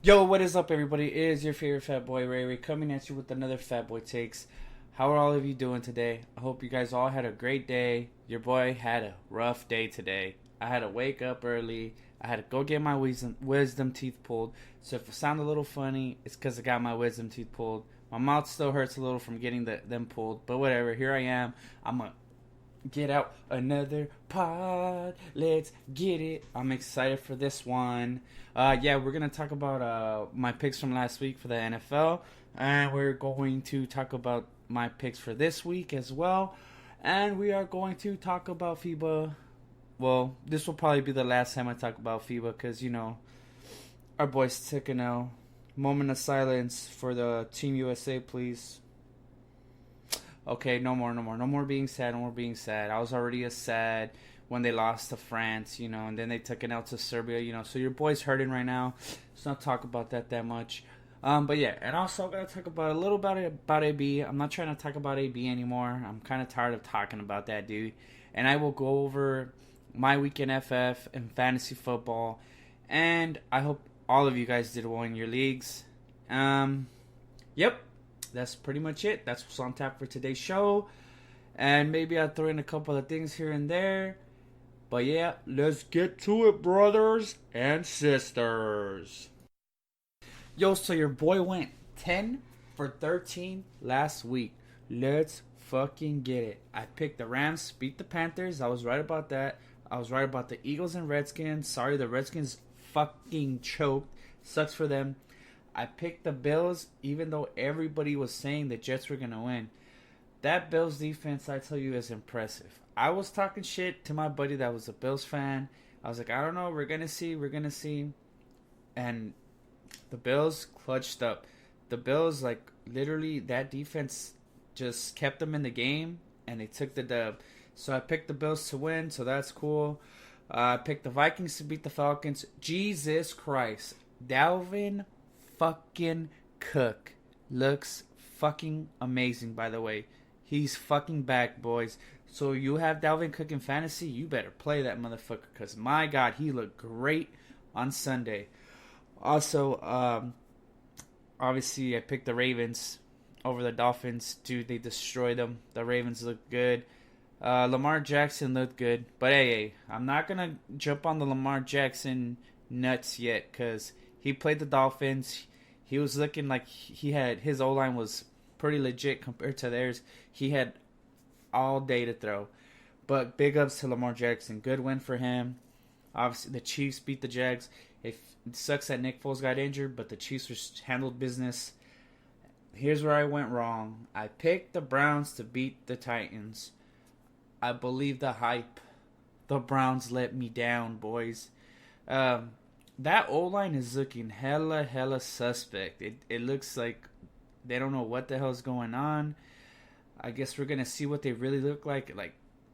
Yo, what is up, everybody? It is your favorite fat boy, Ray Ray, coming at you with another Fat Boy Takes. How are all of you doing today? I hope you guys all had a great day. Your boy had a rough day today. I had to wake up early. I had to go get my wisdom teeth pulled. So if it sound a little funny, it's because I got my wisdom teeth pulled. My mouth still hurts a little from getting them pulled, but whatever. Here I am. I'm a get out another pod. Let's get it. I'm excited for this one. Yeah, we're gonna talk about my picks from last week for the NFL, and we're going to talk about my picks for this week as well. And we are going to talk about FIBA. Well, this will probably be the last time I talk about FIBA because our boys took an L. Moment of silence for the Team USA, please. Okay, no more being sad, no more being sad. I was already sad when they lost to France, and then they took an L to Serbia, so your boy's hurting right now. Let's not talk about that much. But yeah, and also I gotta talk about a little about AB. I'm not trying to talk about AB anymore. I'm kind of tired of talking about that dude. And I will go over my week in FF and fantasy football, and I hope all of you guys did well in your leagues. Yep. That's pretty much it. That's what's on tap for today's show. And maybe I'll throw in a couple of things here and there. But yeah, let's get to it, brothers and sisters. Yo, so your boy went 10 for 13 last week. Let's fucking get it. I picked the Rams, beat the Panthers. I was right about that. I was right about the Eagles and Redskins. Sorry, the Redskins fucking choked. Sucks for them. I picked the Bills, even though everybody was saying the Jets were going to win. That Bills defense, I tell you, is impressive. I was talking shit to my buddy that was a Bills fan. I was like, I don't know, we're going to see. And the Bills clutched up. The Bills, literally, that defense just kept them in the game, and they took the dub. So I picked the Bills to win, so that's cool. I picked the Vikings to beat the Falcons. Jesus Christ. Dalvin fucking Cook looks fucking amazing, by the way. He's fucking back, boys. So you have Dalvin Cook in fantasy, you better play that motherfucker, because my God, he looked great on Sunday. Also, obviously I picked the Ravens over the Dolphins. Dude, they destroyed them. The Ravens looked good. Lamar Jackson looked good. But hey, I'm not going to jump on the Lamar Jackson nuts yet, because he played the Dolphins. He was looking like his O-line was pretty legit compared to theirs. He had all day to throw. But big ups to Lamar Jackson. Good win for him. Obviously, the Chiefs beat the Jags. It sucks that Nick Foles got injured, but the Chiefs handled business. Here's where I went wrong. I picked the Browns to beat the Titans. I believe the hype. The Browns let me down, boys. That O-line is looking hella suspect. It looks like they don't know what the hell's going on. I guess we're going to see what they really look like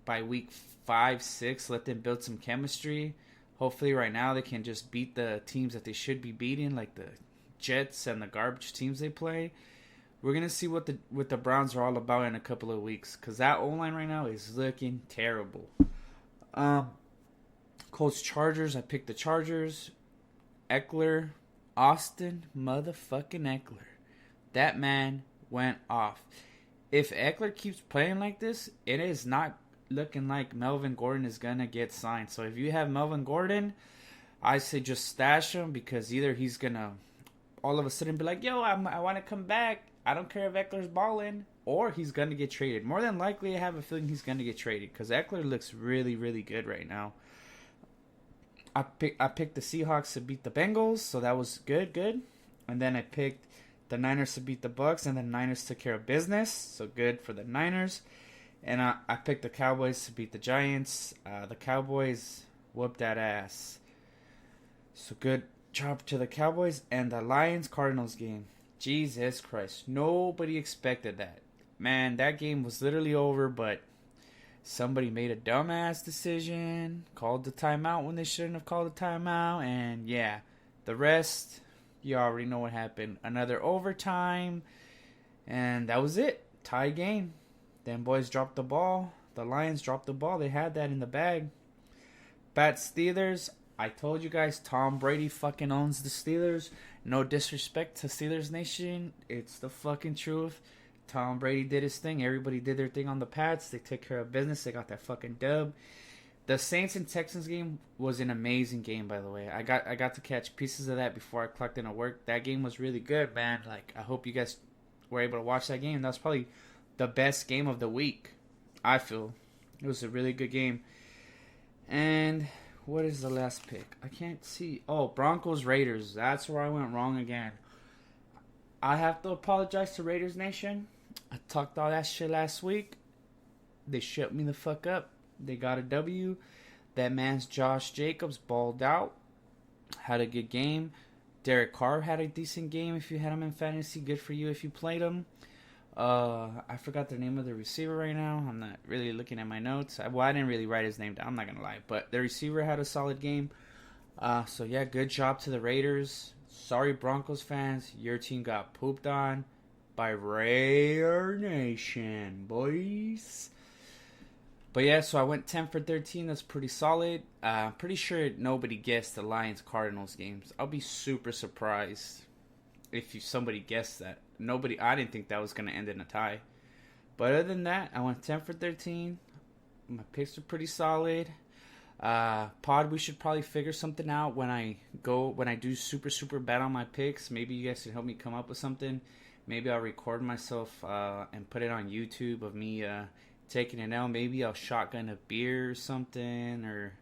by week 5, 6. Let them build some chemistry. Hopefully right now they can just beat the teams that they should be beating, like the Jets and the garbage teams they play. We're going to see what the Browns are all about in a couple of weeks, because that O-line right now is looking terrible. Colts Chargers, I picked the Chargers. Eckler, Austin motherfucking Eckler. That man went off. If Eckler keeps playing like this, it is not looking like Melvin Gordon is going to get signed. So if you have Melvin Gordon, I say just stash him, because either he's going to all of a sudden be like, yo, I want to come back. I don't care if Eckler's balling. Or he's going to get traded. More than likely, I have a feeling he's going to get traded, because Eckler looks really, really good right now. I picked the Seahawks to beat the Bengals, so that was good. And then I picked the Niners to beat the Bucks, and the Niners took care of business, so good for the Niners. And I picked the Cowboys to beat the Giants. The Cowboys whooped that ass. So good job to the Cowboys. And the Lions-Cardinals game. Jesus Christ. Nobody expected that. Man, that game was literally over, but somebody made a dumbass decision, called the timeout when they shouldn't have called the timeout, and yeah, the rest, you already know what happened. Another overtime, and that was it. Tie game. Them boys dropped the ball. The Lions dropped the ball. They had that in the bag. Bat Steelers, I told you guys, Tom Brady fucking owns the Steelers. No disrespect to Steelers Nation. It's the fucking truth. Tom Brady did his thing. Everybody did their thing on the Pats. They took care of business. They got that fucking dub. The Saints and Texans game was an amazing game, by the way. I got to catch pieces of that before I clocked into work. That game was really good, man. Like, I hope you guys were able to watch that game. That was probably the best game of the week, I feel. It was a really good game. And what is the last pick? I can't see. Oh, Broncos Raiders. That's where I went wrong again. I have to apologize to Raiders Nation. I talked all that shit last week. They shut me the fuck up. They got a W. That man's Josh Jacobs balled out. Had a good game. Derek Carr had a decent game if you had him in fantasy. Good for you if you played him. I forgot the name of the receiver right now. I'm not really looking at my notes. I didn't really write his name down. I'm not going to lie. But the receiver had a solid game. So, yeah, good job to the Raiders. Sorry, Broncos fans. Your team got pooped on by Raider Nation, boys. But, yeah, so I went 10 for 13. That's pretty solid. Pretty sure nobody guessed the Lions-Cardinals games. I'll be super surprised if somebody guessed that. I didn't think that was going to end in a tie. But other than that, I went 10 for 13. My picks are pretty solid. Pod, we should probably figure something out when I do super bet on my picks. Maybe you guys can help me come up with something. Maybe I'll record myself and put it on YouTube of me taking it out. Maybe I'll shotgun a beer or something, or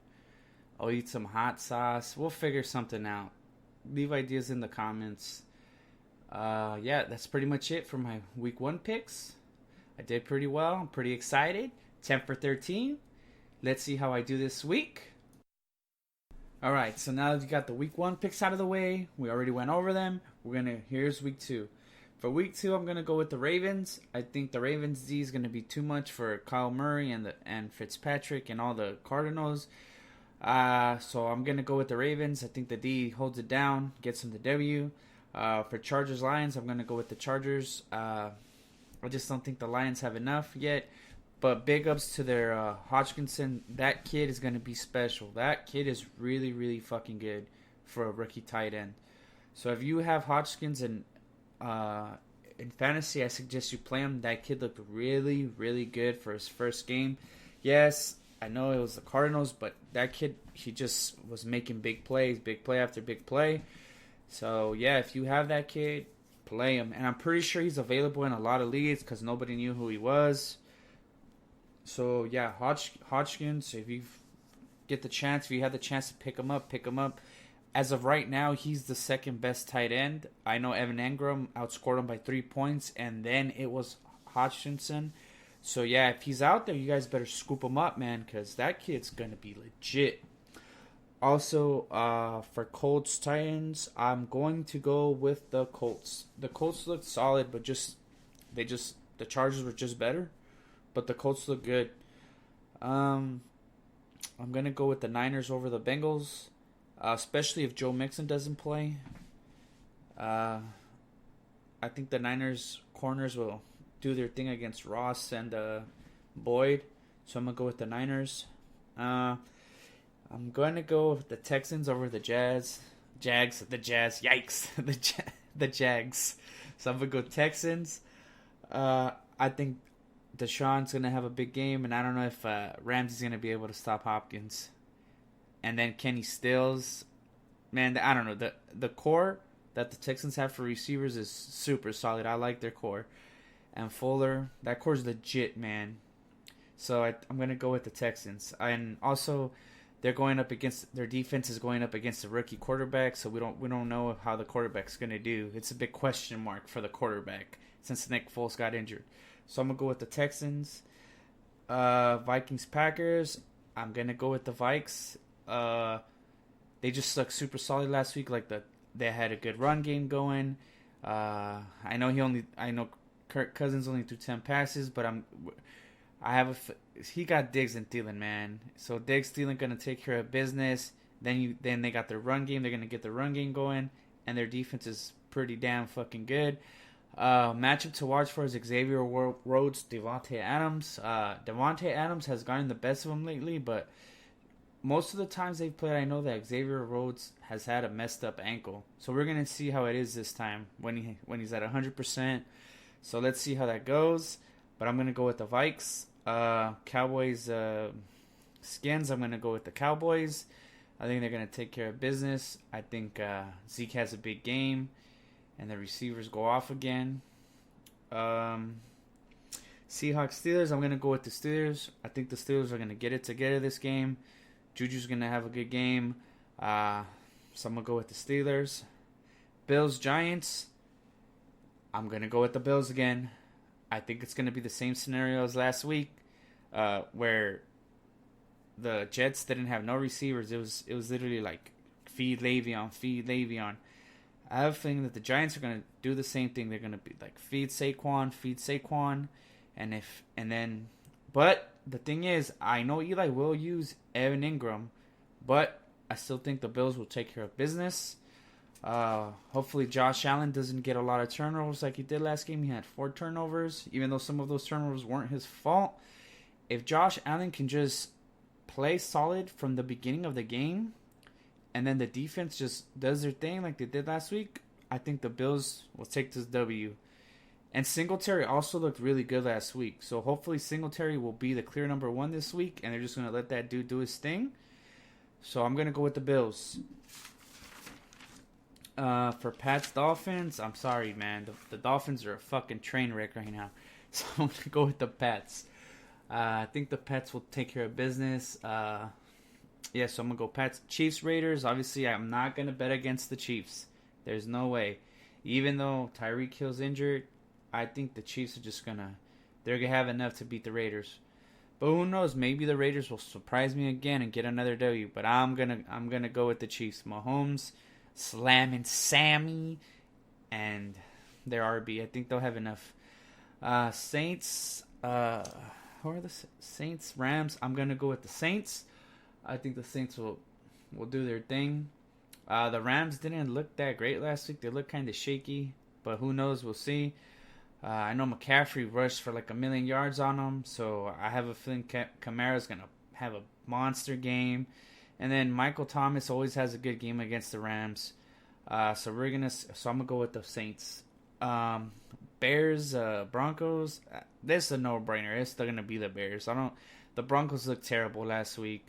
I'll eat some hot sauce. We'll figure something out. Leave ideas in the comments. Yeah, that's pretty much it for my week 1 picks. I did pretty well. I'm pretty excited. 10 for 13. Let's see how I do this week. Alright, so now that you got the week 1 picks out of the way, we already went over them. Here's week 2. For week 2, I'm gonna go with the Ravens. I think the Ravens D is gonna be too much for Kyle Murray and Fitzpatrick and all the Cardinals. So I'm gonna go with the Ravens. I think the D holds it down, gets them the W. For Chargers Lions, I'm gonna go with the Chargers. I just don't think the Lions have enough yet. But big ups to their Hodgkinson. That kid is gonna be special. That kid is really, really fucking good for a rookie tight end. So if you have Hodgkins in fantasy, I suggest you play him. That kid looked really, really good for his first game. Yes, I know it was the Cardinals, but that kid, he just was making big plays, big play after big play. So, yeah, if you have that kid, play him. And I'm pretty sure he's available in a lot of leagues because nobody knew who he was. So, yeah, Hodgkins, if you had the chance to pick him up, pick him up. As of right now, he's the second best tight end. I know Evan Engram outscored him by 3 points, and then it was Hodgkinson. So, yeah, if he's out there, you guys better scoop him up, man, because that kid's going to be legit. Also, for Colts Titans, I'm going to go with the Colts. The Colts looked solid, but the Chargers were just better. But the Colts look good. I'm going to go with the Niners over the Bengals. Especially if Joe Mixon doesn't play. I think the Niners corners will do their thing against Ross and Boyd. So I'm going to go with the Niners. I'm going to go with the Texans over the Jags. Yikes. The Jags. So I'm going to go Texans. I think Deshaun's going to have a big game. And I don't know if Ramsey's going to be able to stop Hopkins. And then Kenny Stills, man, I don't know. The core that the Texans have for receivers is super solid. I like their core. And Fuller, that core is legit, man. So I'm going to go with the Texans. And also, their defense is going up against a rookie quarterback, so we don't know how the quarterback's going to do. It's a big question mark for the quarterback since Nick Foles got injured. So I'm going to go with the Texans. Vikings-Packers, I'm going to go with the Vikes. They just looked super solid last week. They had a good run game going. I know Kirk Cousins only threw 10 passes, but he got Diggs and Thielen, man. So Diggs, Thielen gonna take care of business. Then they got their run game. They're gonna get the run game going, and their defense is pretty damn fucking good. Matchup to watch for is Xavier Rhodes, Devontae Adams. Devontae Adams has gotten the best of him lately, but most of the times they've played, I know that Xavier Rhodes has had a messed up ankle. So we're gonna see how it is this time when he's at 100%. So let's see how that goes. But I'm gonna go with the Vikes. Cowboys skins. I'm gonna go with the Cowboys. I think they're gonna take care of business. I think Zeke has a big game, and the receivers go off again. Seahawks Steelers. I'm gonna go with the Steelers. I think the Steelers are gonna get it together this game. Juju's gonna have a good game. So I'm gonna go with the Steelers. Bills Giants. I'm gonna go with the Bills again. I think it's gonna be the same scenario as last week, where the Jets didn't have no receivers. It was literally like feed Le'Veon, feed Le'Veon. I have a feeling that the Giants are gonna do the same thing. They're gonna be like feed Saquon, but the thing is, I know Eli will use Evan Ingram, but I still think the Bills will take care of business. Hopefully Josh Allen doesn't get a lot of turnovers like he did last game. He had 4 turnovers, even though some of those turnovers weren't his fault. If Josh Allen can just play solid from the beginning of the game, and then the defense just does their thing like they did last week, I think the Bills will take this W. And Singletary also looked really good last week. So hopefully Singletary will be the clear number 1 this week, and they're just going to let that dude do his thing. So I'm going to go with the Bills. For Pats Dolphins, I'm sorry, man. The Dolphins are a fucking train wreck right now. So I'm going to go with the Pats. I think the Pats will take care of business. So I'm going to go Pats. Chiefs Raiders, obviously I'm not going to bet against the Chiefs. There's no way. Even though Tyreek Hill's injured, I think the Chiefs are just they're going to have enough to beat the Raiders. But who knows? Maybe the Raiders will surprise me again and get another W. But I'm gonna go with the Chiefs. Mahomes slamming Sammy and their RB. I think they'll have enough. Saints. Who are the Saints? Rams. I'm gonna go with the Saints. I think the Saints will do their thing. The Rams didn't look that great last week. They looked kind of shaky. But who knows? We'll see. I know McCaffrey rushed for like 1,000,000 yards on him, so I have a feeling Kamara's going to have a monster game. And then Michael Thomas always has a good game against the Rams. So I'm going to go with the Saints. Bears, Broncos, this is a no-brainer. It's still going to be the Bears. The Broncos looked terrible last week.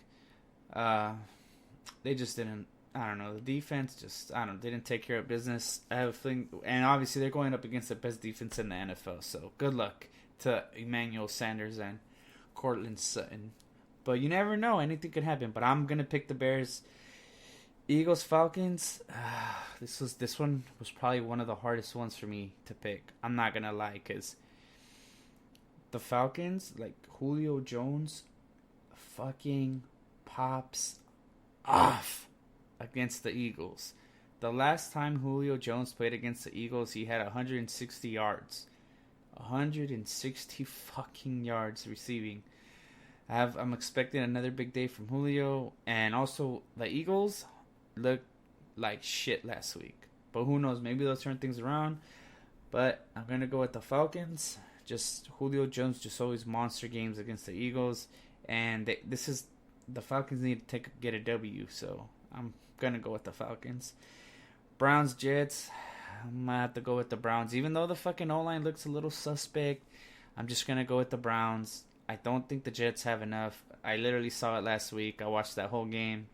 They just didn't. I don't know. The defense didn't take care of business. I have a feeling, and obviously they're going up against the best defense in the NFL. So good luck to Emmanuel Sanders and Cortland Sutton. But you never know. Anything could happen. But I'm gonna pick the Bears. Eagles Falcons. This one was probably one of the hardest ones for me to pick. I'm not gonna lie, because the Falcons, like Julio Jones, fucking pops off against the Eagles. The last time Julio Jones played against the Eagles, he had 160 yards. 160 fucking yards receiving. I'm expecting another big day from Julio. And also, the Eagles looked like shit last week. But who knows? Maybe they'll turn things around. But I'm going to go with the Falcons. Just Julio Jones just always monster games against the Eagles. And the Falcons need to get a W. So I'm gonna go with the Falcons. Browns Jets. I'm gonna have to go with the Browns, even though the fucking O-line looks a little suspect. I'm just gonna go with the Browns. I don't think the Jets have enough. I literally saw it last week. I watched that whole game.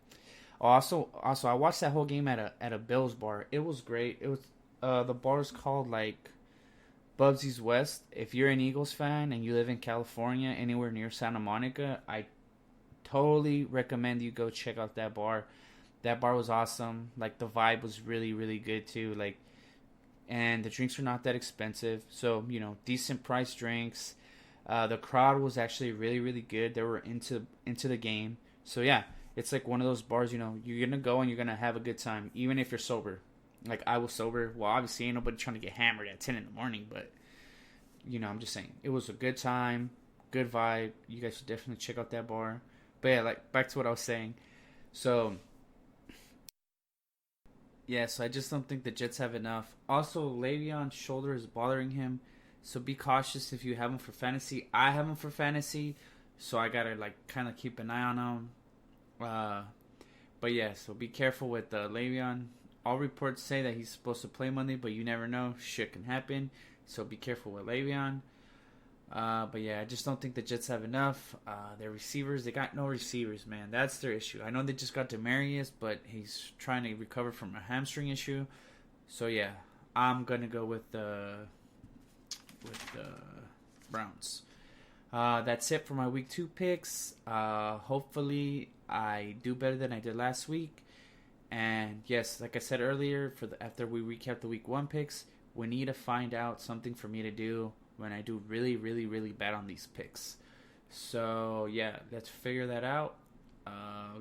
Also, I watched that whole game at a Bills bar. It was great. It was the bar is called like Bubsy's West. If you're an Eagles fan and you live in California, anywhere near Santa Monica, I totally recommend you go check out that bar. That bar was awesome. Like, the vibe was really, really good, too. Like, and the drinks are not that expensive. So, decent price drinks. The crowd was actually really, really good. They were into the game. So, yeah, it's like one of those bars, you're going to go and you're going to have a good time, even if you're sober. Like, I was sober. Well, obviously, ain't nobody trying to get hammered at 10 in the morning. But, I'm just saying. It was a good time. Good vibe. You guys should definitely check out that bar. But, yeah, like, back to what I was saying. So I just don't think the Jets have enough. Also, Le'Veon's shoulder is bothering him, so be cautious if you have him for fantasy. I have him for fantasy, so I gotta kind of keep an eye on him. Uh, but yeah, so be careful with Le'Veon. All reports say that he's supposed to play Monday, but you never know. Shit can happen. So be careful with Le'Veon. But yeah, I just don't think the Jets have enough. Their receivers, they got no receivers, man. That's their issue. I know they just got Demarius, but he's trying to recover from a hamstring issue. So yeah, I'm gonna go with the Browns. That's it for my week 2 picks. Hopefully, I do better than I did last week. And yes, like I said earlier, after we recap the week 1 picks, we need to find out something for me to do when I do really, really, really bad on these picks. So yeah, let's figure that out.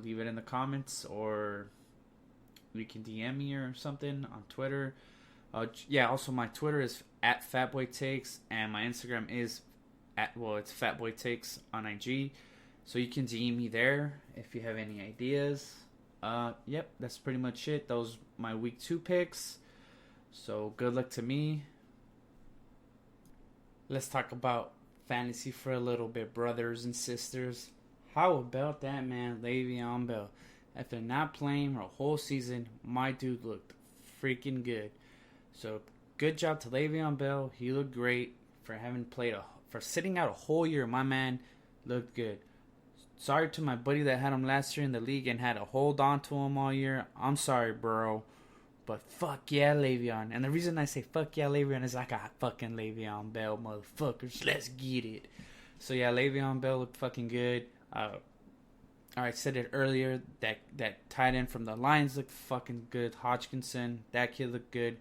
Leave it in the comments, or you can DM me or something on Twitter. Yeah, also my Twitter is at FatBoyTakes, and my Instagram is it's FatBoyTakes on IG. So you can DM me there if you have any ideas. Yep, that's pretty much it. Those my week 2 picks. So good luck to me. Let's talk about fantasy for a little bit, brothers and sisters. How about that man, Le'Veon Bell? After not playing for a whole season, my dude looked freaking good. So good job to Le'Veon Bell. He looked great for having played for sitting out a whole year. My man looked good. Sorry to my buddy that had him last year in the league and had to hold on to him all year. I'm sorry, bro. But fuck yeah, Le'Veon. And the reason I say fuck yeah, Le'Veon is I got fucking Le'Veon Bell, motherfuckers. Let's get it. So yeah, Le'Veon Bell looked fucking good. I said it earlier, that tight end from the Lions looked fucking good. Hodgkinson, that kid looked good.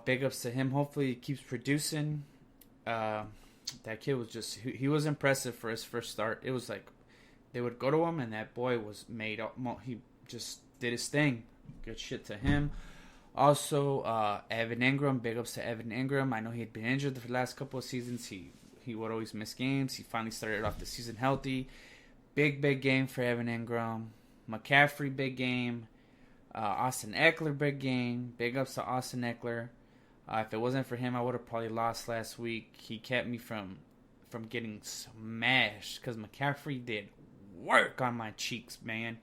Big ups to him. Hopefully he keeps producing. That kid was he was impressive for his first start. It was like they would go to him and that boy was made up. He just did his thing. Good shit to him. Also, Evan Ingram. Big ups to Evan Ingram. I know he had been injured the last couple of seasons. He would always miss games. He finally started off the season healthy. Big game for Evan Ingram. McCaffrey, big game. Austin Eckler, big game. Big ups to Austin Eckler. If it wasn't for him, I would have probably lost last week. He kept me from getting smashed because McCaffrey did work on my cheeks, man.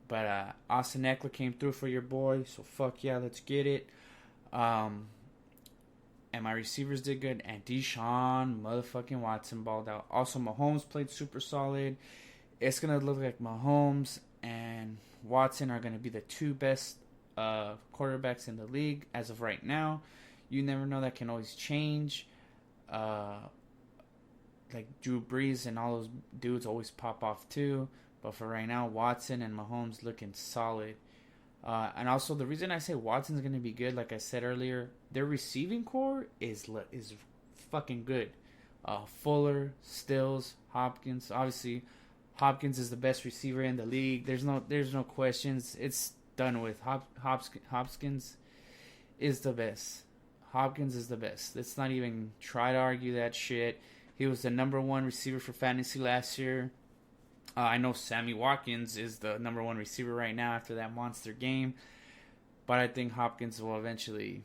But Austin Eckler came through for your boy, so fuck yeah, let's get it. And my receivers did good, and Deshaun motherfucking Watson balled out. Also, Mahomes played super solid. It's going to look like Mahomes and Watson are going to be the 2 best quarterbacks in the league as of right now. You never know, that can always change. Like Drew Brees and all those dudes always pop off too. But for right now, Watson and Mahomes looking solid. And also, the reason I say Watson's going to be good, like I said earlier, their receiving core is fucking good. Fuller, Stills, Hopkins. Obviously, Hopkins is the best receiver in the league. There's no questions. It's done with. Hopkins is the best. Hopkins is the best. Let's not even try to argue that shit. He was the number 1 receiver for fantasy last year. I know Sammy Watkins is the number 1 receiver right now after that monster game. But I think Hopkins will eventually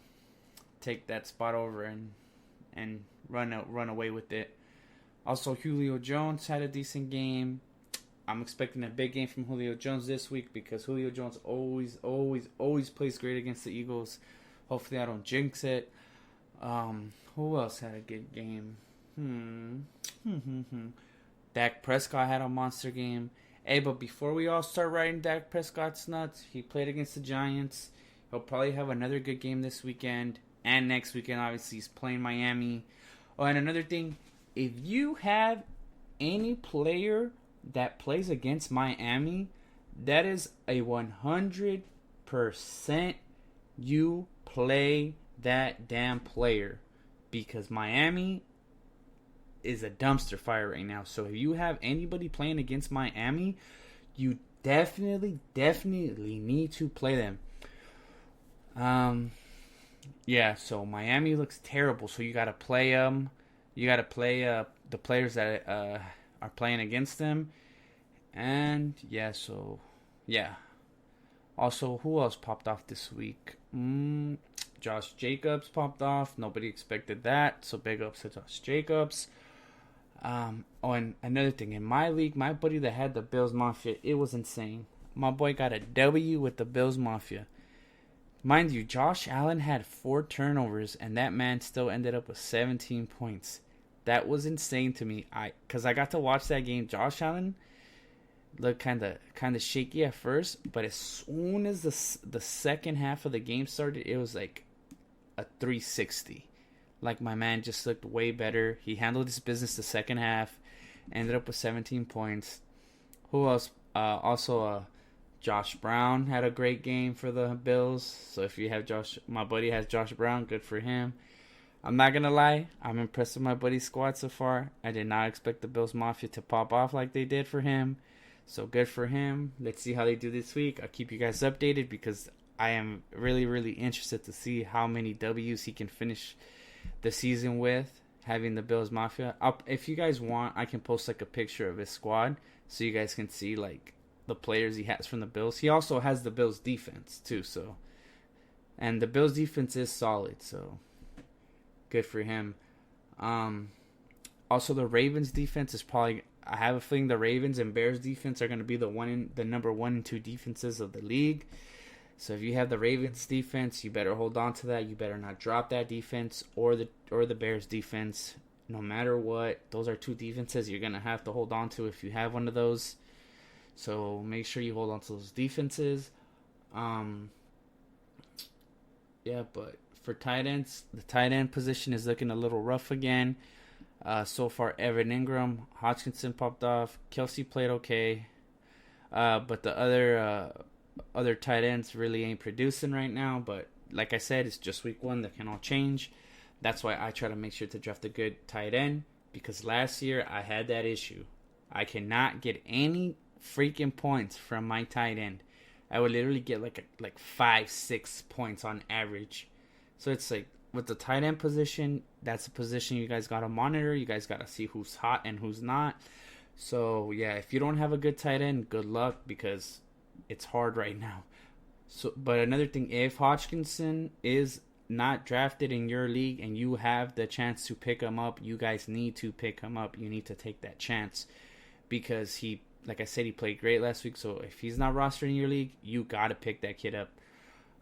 take that spot over and run away with it. Also, Julio Jones had a decent game. I'm expecting a big game from Julio Jones this week because Julio Jones always plays great against the Eagles. Hopefully I don't jinx it. Who else had a good game? Dak Prescott had a monster game. Hey, but before we all start riding Dak Prescott's nuts, he played against the Giants. He'll probably have another good game this weekend. And next weekend, obviously, he's playing Miami. Oh, and another thing. If you have any player that plays against Miami, that is a 100% you play that damn player. Because Miami is a dumpster fire right now. So if you have anybody playing against Miami, you definitely need to play them. Yeah, so Miami looks terrible. So you got to play them. You got to play the players that are playing against them. And yeah, so yeah. Also, who else popped off this week? Josh Jacobs popped off. Nobody expected that. So big ups to Josh Jacobs. Oh, and another thing, in my league, my buddy that had the Bills Mafia, it was insane. My boy got a W with the Bills Mafia. Mind you, Josh Allen had 4 turnovers, and that man still ended up with 17 points. That was insane to me. Cause I got to watch that game. Josh Allen looked kind of shaky at first, but as soon as the second half of the game started, it was like a 360. Like, my man just looked way better. He handled his business the second half, ended up with 17 points. Who else? Josh Brown had a great game for the Bills. So if you have my buddy has Josh Brown, good for him. I'm not gonna lie, I'm impressed with my buddy's squad so far. I did not expect the Bills Mafia to pop off like they did for him. So good for him. Let's see how they do this week. I'll keep you guys updated because I am really, really interested to see how many W's he can finish the season with, having the Bills Mafia. If you guys want, I can post like a picture of his squad so you guys can see like the players he has from the Bills. He also has the Bills defense too, so, and the Bills defense is solid, so good for him. Also the Ravens defense is probably, I have a feeling the Ravens and Bears defense are going to be the number 1 and 2 defenses of the league. So if you have the Ravens defense, you better hold on to that. You better not drop that defense or the Bears defense. No matter what, those are 2 defenses you're going to have to hold on to if you have one of those. So make sure you hold on to those defenses. Yeah, but for tight ends, the tight end position is looking a little rough again. So far, Evan Ingram, Hodgkinson popped off. Kelsey played okay. But the other tight ends really ain't producing right now. But like I said, it's just week 1. That can all change. That's why I try to make sure to draft a good tight end. Because last year, I had that issue. I cannot get any freaking points from my tight end. I would literally get like 5-6 points on average. So it's like, with the tight end position, that's a position you guys got to monitor. You guys got to see who's hot and who's not. So yeah, if you don't have a good tight end, good luck, because it's hard right now. So, but another thing, if Hodgkinson is not drafted in your league and you have the chance to pick him up, you guys need to pick him up. You need to take that chance, because he, like I said, he played great last week. So if he's not rostered in your league, you got to pick that kid up.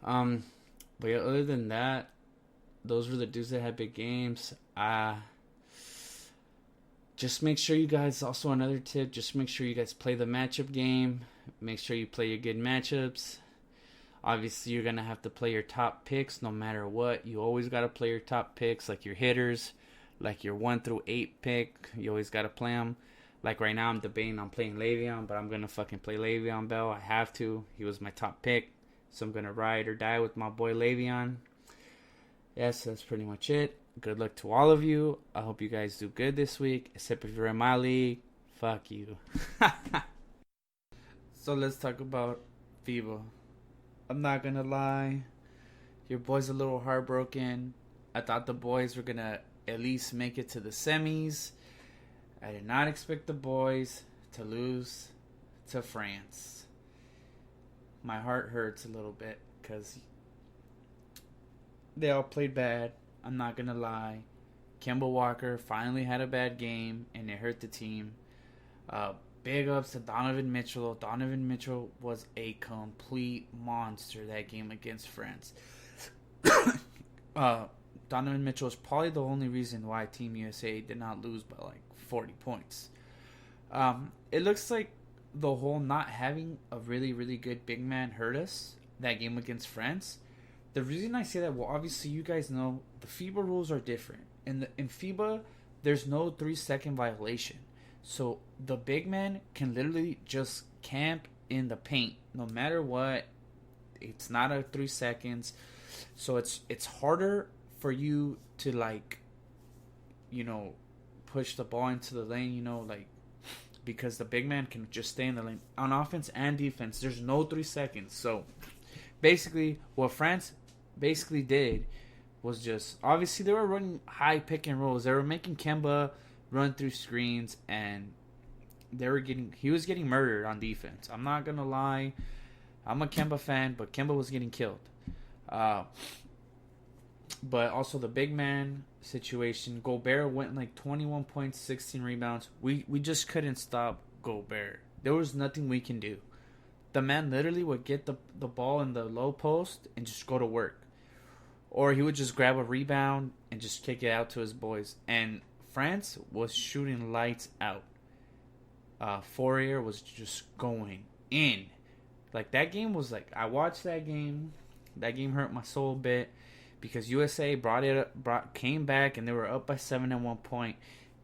But yeah, other than that, those were the dudes that had big games. Just make sure you guys, also another tip, just make sure you guys play the matchup game. Make sure you play your good matchups. Obviously, you're going to have to play your top picks no matter what. You always got to play your top picks, like your hitters, like your 1 through 8 pick. You always got to play them. Like right now, I'm debating on playing Le'Veon, but I'm going to fucking play Le'Veon Bell. I have to. He was my top pick. So I'm going to ride or die with my boy Le'Veon. Yes, that's pretty much it. Good luck to all of you. I hope you guys do good this week. Except if you're in my league, fuck you. So let's talk about Fiba. I'm not going to lie. Your boy's a little heartbroken. I thought the boys were going to at least make it to the semis. I did not expect the boys to lose to France. My heart hurts a little bit because they all played bad. I'm not going to lie. Kemba Walker finally had a bad game, and it hurt the team. Big ups to Donovan Mitchell. Donovan Mitchell was a complete monster that game against France. Donovan Mitchell is probably the only reason why Team USA did not lose by like 40 points. It looks like the whole not having a really, really good big man hurt us that game against France. The reason I say that, well, obviously you guys know the FIBA rules are different. In FIBA, there's no 3-second violation. So the big man can literally just camp in the paint no matter what. It's not a 3 seconds. So it's harder for you to, like, you know, push the ball into the lane, you know, like, because the big man can just stay in the lane. On offense and defense, there's no 3 seconds. So basically what France basically did was just, obviously they were running high pick and rolls. They were making Kemba run through screens, and he was getting murdered on defense. I'm not gonna lie, I'm a Kemba fan, but Kemba was getting killed. But also the big man situation. Gobert went like 21 points, 16 rebounds. We just couldn't stop Gobert. There was nothing we can do. The man literally would get the ball in the low post and just go to work. Or he would just grab a rebound and just kick it out to his boys. And France was shooting lights out. Fourier was just going in. Like, that game was like, I watched that game. That game hurt my soul a bit. Because USA came back and they were up by 7 at one point.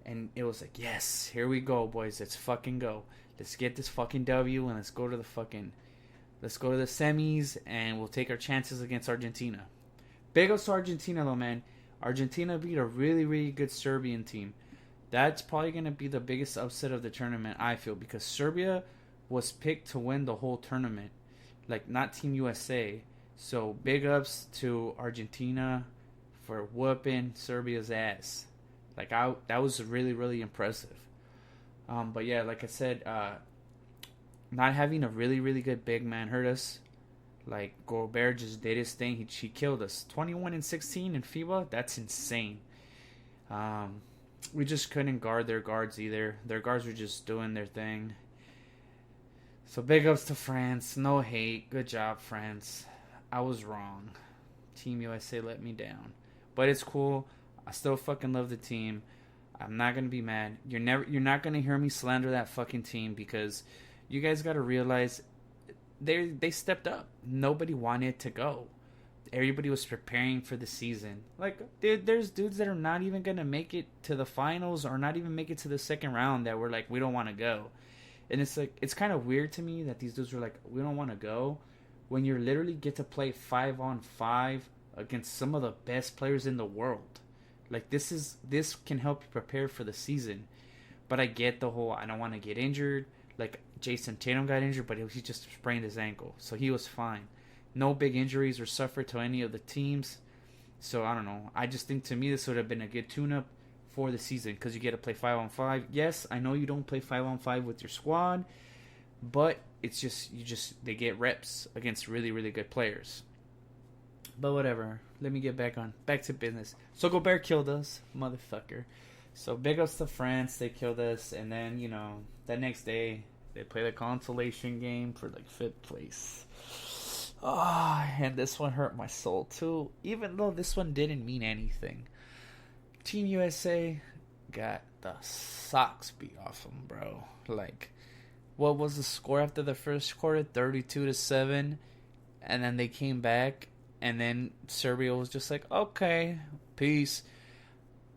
And it was like, yes, here we go, boys. Let's fucking go. Let's get this fucking W and let's go to the semis and we'll take our chances against Argentina. Big ups to Argentina though, man. Argentina beat a really, really good Serbian team. That's probably going to be the biggest upset of the tournament, I feel, because Serbia was picked to win the whole tournament. Like, not Team USA. So, big ups to Argentina for whooping Serbia's ass. Like, that was really, really impressive. But yeah, like I said, not having a really, really good big man hurt us. Like, Gobert just did his thing. He killed us. 21 and 16 in FIBA, that's insane. We just couldn't guard their guards either. Their guards were just doing their thing. So big ups to France. No hate. Good job, France. I was wrong. Team USA let me down. But it's cool. I still fucking love the team. I'm not gonna be mad. You're not gonna hear me slander that fucking team because you guys gotta realize they stepped up. Nobody wanted to go. Everybody was preparing for the season. Like, dude, there's dudes that are not even gonna make it to the finals or not even make it to the second round that were like, we don't want to go. And it's like, it's kind of weird to me that these dudes were like, we don't want to go, when you literally get to play 5-on-5 against some of the best players in the world. Like, this can help you prepare for the season. But I get the whole, I don't want to get injured. Like, Jason Tatum got injured, but he just sprained his ankle, so he was fine. No big injuries were suffered to any of the teams. So, I don't know. I just think, to me, this would have been a good tune-up for the season because you get to play 5-on-5. Yes, I know you don't play 5-on-5 with your squad, but it's just, they get reps against really, really good players. But whatever. Let me get back to business. So, Gobert killed us, motherfucker. So, big ups to France. They killed us. And then, that next day, they played a consolation game for, like, 5th place. Oh, and this one hurt my soul too, even though this one didn't mean anything. Team USA got the socks beat off them, bro. Like, what was the score after the first quarter? 32-7. And then they came back, and then Serbia was just like, okay, peace.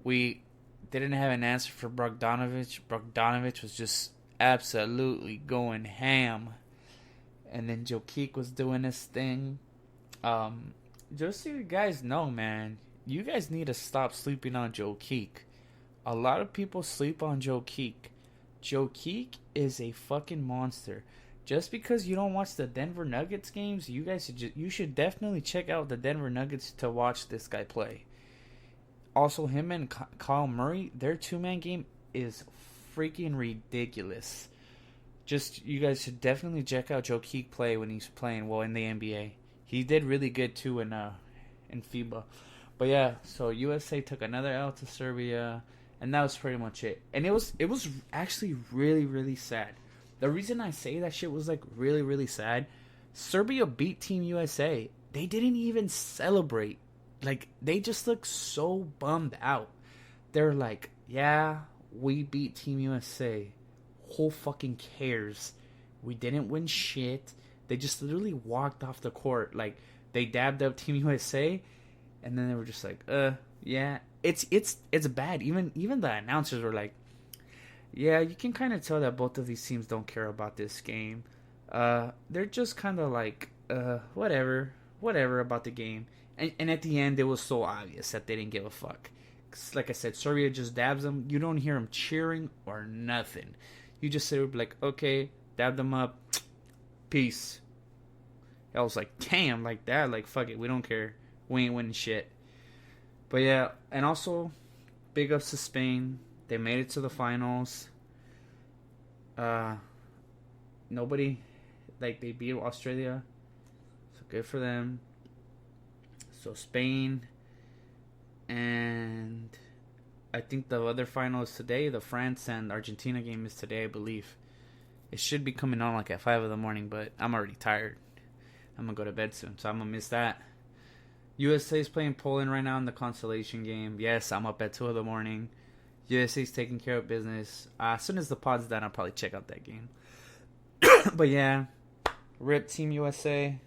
We didn't have an answer for Bogdanovic. Bogdanovic was just absolutely going ham. And then Jokic was doing his thing. Just so you guys know, man, you guys need to stop sleeping on Jokic. A lot of people sleep on Jokic. Jokic is a fucking monster. Just because you don't watch the Denver Nuggets games, you should definitely check out the Denver Nuggets to watch this guy play. Also, him and Kyle Murray, their two-man game is freaking ridiculous. Just, you guys should definitely check out Jokic play when he's playing well in the NBA. He did really good too in FIBA. But yeah, so USA took another L to Serbia, and that was pretty much it. And it was actually really, really sad. The reason I say that shit was like really, really sad, Serbia beat Team USA. They didn't even celebrate. Like, they just looked so bummed out. They're like, yeah, we beat Team USA. Who fucking cares? We didn't win shit. They just literally walked off the court. Like, they dabbed up Team USA, and then they were just like, yeah. It's bad. Even the announcers were like, yeah, you can kind of tell that both of these teams don't care about this game. They're just kind of like, whatever about the game. And at the end, it was so obvious that they didn't give a fuck. 'Cause like I said, Serbia just dabs them. You don't hear them cheering or nothing. You just sit there like, okay, dab them up, peace. I was like, damn, like that, like, fuck it, we don't care. We ain't winning shit. But yeah, and also, big ups to Spain. They made it to the finals. They beat Australia. So good for them. So Spain, And I think the other final is today. The France and Argentina game is today, I believe. It should be coming on like at 5 in the morning, but I'm already tired. I'm going to go to bed soon, so I'm going to miss that. USA is playing Poland right now in the consolation game. Yes, I'm up at 2 in the morning. USA's taking care of business. As soon as the pod's done, I'll probably check out that game. But yeah, rip Team USA.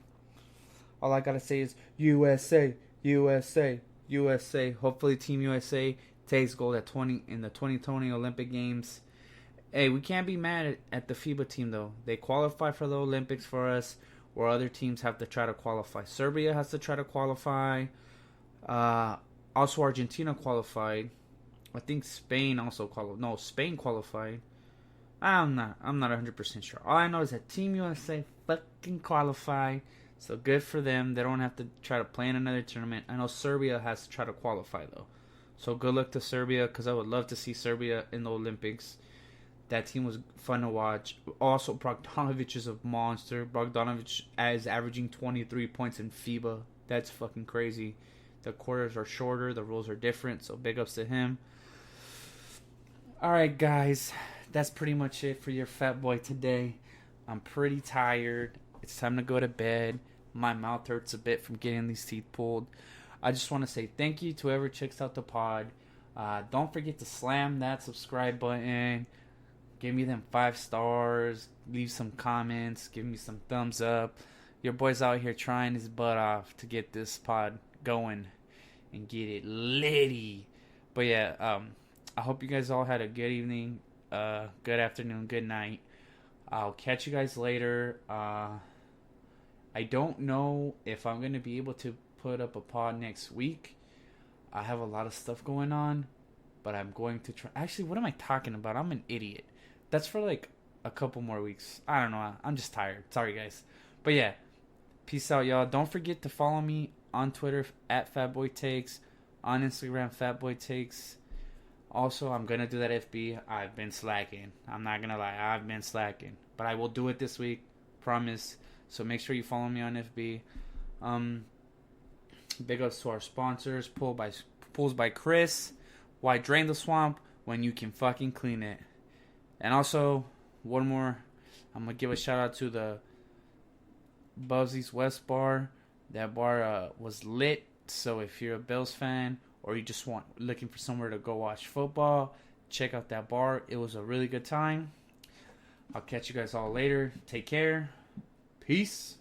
All I got to say is USA, USA, USA. Hopefully Team USA takes gold at 20 in the 2020 Olympic Games. Hey, we can't be mad at the FIBA team, though. They qualify for the Olympics for us, where other teams have to try to qualify. Serbia has to try to qualify. Also, Argentina qualified. I think Spain also qualified. No, Spain qualified. I'm not 100% sure. All I know is that Team USA fucking qualified. So good for them. They don't have to try to play in another tournament. I know Serbia has to try to qualify, though. So good luck to Serbia, because I would love to see Serbia in the Olympics. That team was fun to watch. Also, Bogdanovic is a monster. Bogdanovic is averaging 23 points in FIBA. That's fucking crazy. The quarters are shorter. The rules are different. So big ups to him. Alright, guys. That's pretty much it for your fat boy today. I'm pretty tired. It's time to go to bed. My mouth hurts a bit from getting these teeth pulled. I just want to say thank you to whoever checks out the pod. Don't forget to slam that subscribe button. Give me them 5 stars. Leave some comments. Give me some thumbs up. Your boy's out here trying his butt off to get this pod going and get it litty. But yeah, I hope you guys all had a good evening, good afternoon, good night. I'll catch you guys later. I don't know if I'm going to be able to put up a pod next week. I have a lot of stuff going on, but I'm going to try. Actually, what am I talking about? I'm an idiot. That's for like a couple more weeks. I don't know. I'm just tired. Sorry, guys. But yeah, peace out, y'all. Don't forget to follow me on Twitter at FatBoyTakes, on Instagram FatBoyTakes. Also, I'm going to do that FB. I've been slacking. I'm not going to lie. I've been slacking. But I will do it this week. Promise. So make sure you follow me on FB. Big ups to our sponsors. Pools by Chris. Why drain the swamp when you can fucking clean it? And also, one more. I'm going to give a shout out to the Bubsy's West Bar. That bar was lit. So if you're a Bills fan or you just looking for somewhere to go watch football, check out that bar. It was a really good time. I'll catch you guys all later. Take care. Peace.